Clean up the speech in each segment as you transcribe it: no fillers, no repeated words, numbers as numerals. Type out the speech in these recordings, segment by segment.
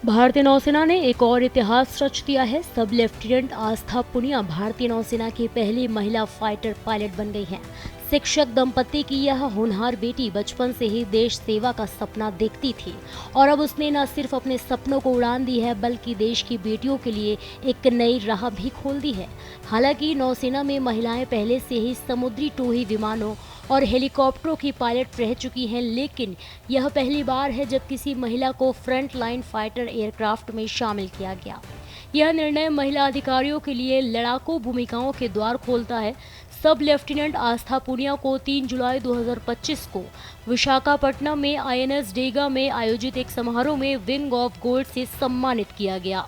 भारतीय नौसेना ने एक और इतिहास रच दिया है। सब लेफ्टिनेंट आस्था पुनिया भारतीय नौसेना की पहली महिला फाइटर पायलट बन गई हैं। शिक्षक दंपति की यह होनहार बेटी बचपन से ही देश सेवा का सपना देखती थी और अब उसने न सिर्फ अपने सपनों को उड़ान दी है बल्कि देश की बेटियों के लिए एक नई राह भी खोल दी है। हालांकि नौसेना में महिलाएं पहले से ही समुद्री टोही विमानों और हेलीकॉप्टरों की पायलट रह चुकी हैं, लेकिन यह पहली बार है जब किसी महिला को फ्रंट लाइन फाइटर एयरक्राफ्ट में शामिल किया गया। यह निर्णय महिला अधिकारियों के लिए लड़ाकू भूमिकाओं के द्वार खोलता है। सब लेफ्टिनेंट आस्था पुनिया को 3 जुलाई 2025 को विशाखापट्टनम में आईएनएस डेगा में आयोजित एक समारोह में विंग ऑफ गोल्ड से सम्मानित किया गया।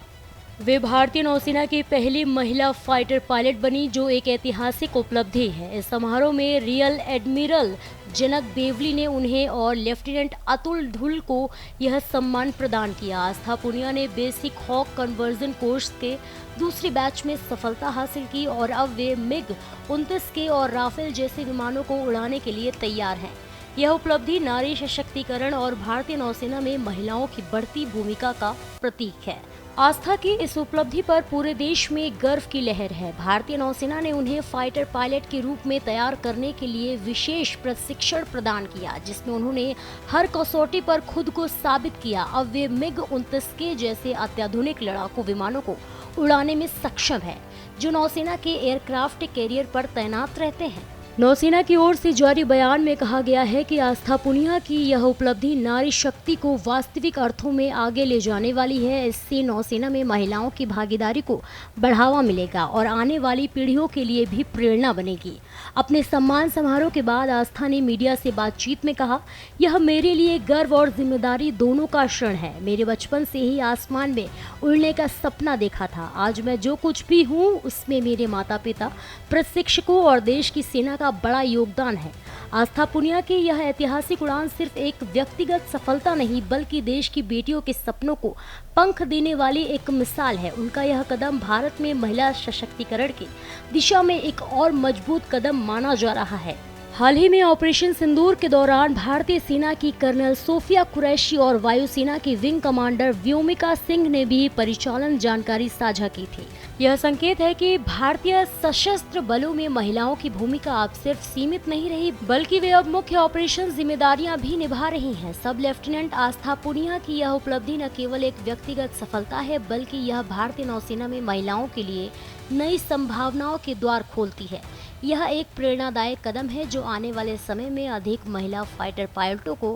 वे भारतीय नौसेना की पहली महिला फाइटर पायलट बनी, जो एक ऐतिहासिक उपलब्धि है। इस समारोह में रियल एडमिरल जनक देवली ने उन्हें और लेफ्टिनेंट अतुल धुल को यह सम्मान प्रदान किया। आस्था पुनिया ने बेसिक हॉक कन्वर्जन कोर्स के दूसरी बैच में सफलता हासिल की और अब वे मिग 29 के और राफेल जैसे विमानों को उड़ाने के लिए तैयार हैं। यह उपलब्धि नारी सशक्तिकरण और भारतीय नौसेना में महिलाओं की बढ़ती भूमिका का प्रतीक है। आस्था की इस उपलब्धि पर पूरे देश में गर्व की लहर है। भारतीय नौसेना ने उन्हें फाइटर पायलट के रूप में तैयार करने के लिए विशेष प्रशिक्षण प्रदान किया, जिसमें उन्होंने हर कसौटी पर खुद को साबित किया। अब वे मिग 29 के जैसे अत्याधुनिक लड़ाकू विमानों को उड़ाने में सक्षम है, जो नौसेना के एयरक्राफ्ट कैरियर पर तैनात रहते हैं। नौसेना की ओर से जारी बयान में कहा गया है कि आस्था पुनिया की यह उपलब्धि नारी शक्ति को वास्तविक अर्थों में आगे ले जाने वाली है। इससे नौसेना में महिलाओं की भागीदारी को बढ़ावा मिलेगा और आने वाली पीढ़ियों के लिए भी प्रेरणा बनेगी। अपने सम्मान समारोह के बाद आस्था ने मीडिया से बातचीत में कहा, यह मेरे लिए गर्व और जिम्मेदारी दोनों का क्षण है। मेरे बचपन से ही आसमान में उड़ने का सपना देखा था। आज मैं जो कुछ भी हूँ उसमें मेरे माता पिता, प्रशिक्षकों और देश की सेना का बड़ा योगदान है। आस्था पुनिया की यह ऐतिहासिक उड़ान सिर्फ एक व्यक्तिगत सफलता नहीं बल्कि देश की बेटियों के सपनों को पंख देने वाली एक मिसाल है। उनका यह कदम भारत में महिला सशक्तिकरण की दिशा में एक और मजबूत कदम माना जा रहा है। हाल ही में ऑपरेशन सिंदूर के दौरान भारतीय सेना की कर्नल सोफिया कुरैशी और वायुसेना की विंग कमांडर व्योमिका सिंह ने भी परिचालन जानकारी साझा की थी। यह संकेत है कि भारतीय सशस्त्र बलों में महिलाओं की भूमिका अब सिर्फ सीमित नहीं रही बल्कि वे अब मुख्य ऑपरेशन जिम्मेदारियां भी निभा रही हैं। सब लेफ्टिनेंट आस्था पुनिया की यह उपलब्धि न केवल एक व्यक्तिगत सफलता है बल्कि यह भारतीय नौसेना में महिलाओं के लिए नई संभावनाओं के द्वार खोलती है। यह एक प्रेरणादायक कदम है जो आने वाले समय में अधिक महिला फाइटर पायलटों को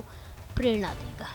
प्रेरणा देगा।